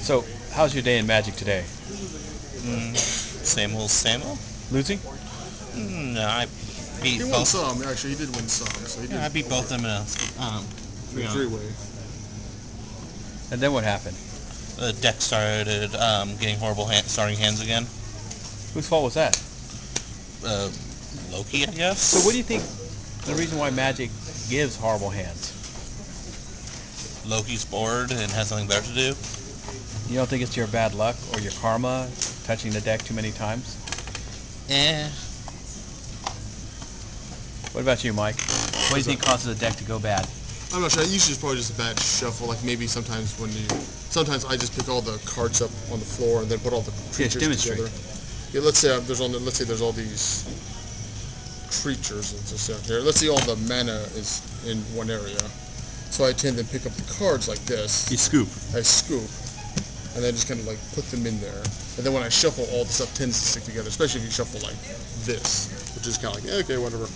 So, how's your day in Magic today? Same old, same old. Losing? No, I beat He won both. some. Actually, he did win some. So he did. Yeah, I beat both of them in a three-way. And then what happened? The deck started getting horrible starting hands again. Whose fault was that? Loki, I guess. So what do you think the reason why Magic gives horrible hands? Loki's bored and has nothing better to do. You don't think it's your bad luck or your karma touching the deck too many times? What about you, Mike? What do you think causes a deck to go bad? I'm not sure. Usually it's probably just a bad shuffle. Like maybe sometimes I just pick all the cards up on the floor and then put all the creatures together. Yeah, let's say there's all these creatures and just out here. Let's say all the mana is in one area. So I tend to pick up the cards like this. You scoop. I scoop, and then just kind of like put them in there. And then when I shuffle, all the stuff tends to stick together, especially if you shuffle like this, which is kind of like, okay, whatever.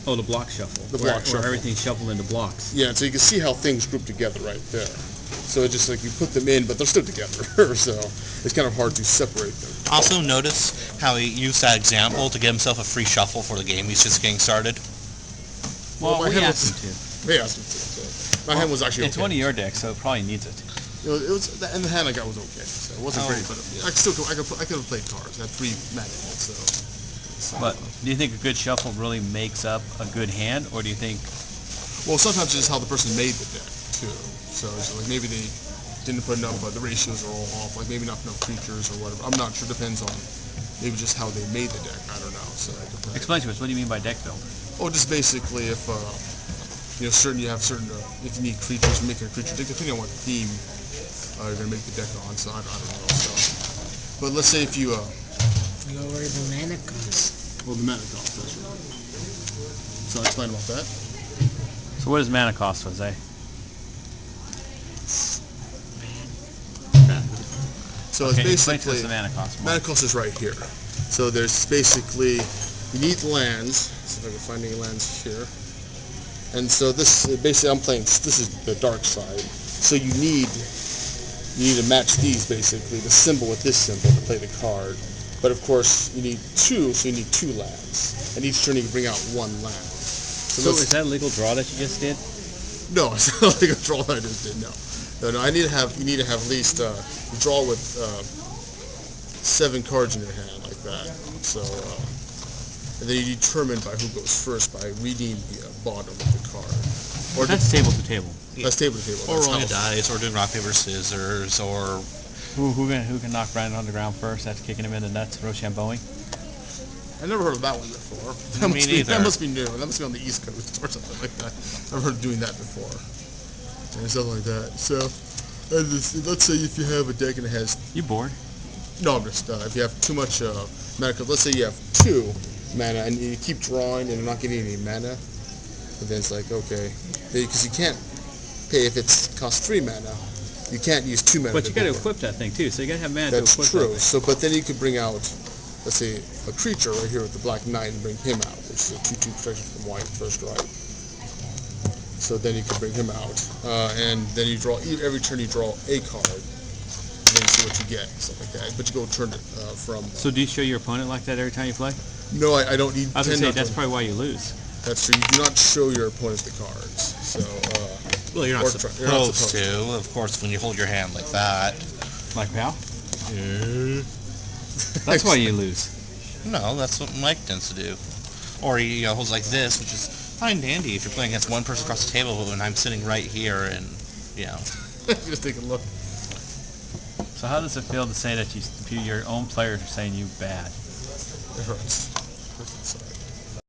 Oh, the block shuffle. The block shuffle. Where everything's shuffled into blocks. Yeah, so you can see how things group together right there. So it's just like you put them in, but they're still together. So it's kind of hard to separate them. Also notice how he used that example to get himself a free shuffle for the game he's just getting started. Well, my we hand asked him to. They asked me to. So my hand was actually It's okay. one of your decks, so it probably needs it. It was, and the hand I got was okay. So it wasn't great, but I could have played cards. I had 3 mana so. But do you think a good shuffle really makes up a good hand, or do you think? Well, sometimes it's just how the person made the deck too. So it's like maybe they didn't put enough. The ratios are all off. Like maybe not enough creatures or whatever. I'm not sure. Depends on maybe just how they made the deck. I don't know. So Explain to us. What do you mean by deck build? oh, just basically if you have certain if you need creatures, you make a creature deck depending on what theme you're gonna make the deck on. So I don't know. So, but let's say if you lower the mana cost. well, the mana cost. That's right. So I'll explain about that. So what does mana cost, Jose? So Okay, it's explain to us basically the mana cost. mana cost is right here. So there's basically you need lands. Let's see if I can find any lands here. And so this basically I'm playing. This is the dark side. So you need to match these basically the symbol with this symbol to play the card. But of course you need 2, so you need 2 lands. And each turn you can bring out 1 land. So is that a legal draw that you just did? No, it's not like a draw that I just did. No. I need to have. You need to have at least you draw with 7 cards in your hand like that. So and then you determine by who goes first by reading the bottom of the card. Or that's table to table. That's table to table. Or That's rolling a house. dice, or doing rock, paper, scissors, or... Who can knock Brandon on the ground first? That's kicking him in the nuts, Rochambeauing. I never heard of that one before. Me neither. That must be new. That must be on the East Coast or something like that. I've heard of doing that before. And stuff like that. So, let's say if you have a deck and it has... You bored? No, I'm just... if you have too much mana, let's say you have 2 mana and you keep drawing and you're not getting any mana, and then it's like, okay, because you can't pay if it costs 3 mana, you can't use 2 mana. But you got to equip that thing too, so you got to have mana to equip That's true. that So, but then you could bring out, let's say, a creature right here with the Black Knight and bring him out, which is a 2/2 protection from white first right. So then you can bring him out, and then you draw every turn you draw a card, and then you see what you get, stuff like that. But you go turn it from. So do you show your opponent like that every time you play? No, I don't need. I was gonna say that's probably why you lose. That's true. You do not show your opponent the cards. So. Well, you're not supposed supposed to. Of course, when you hold your hand like that. Like how? That's why you lose. No, that's what Mike tends to do. Or he holds like this, which is fine dandy if you're playing against one person across the table and I'm sitting right here and, Just take a look. So how does it feel to say that your own players are saying you bad? It hurts. It hurts inside.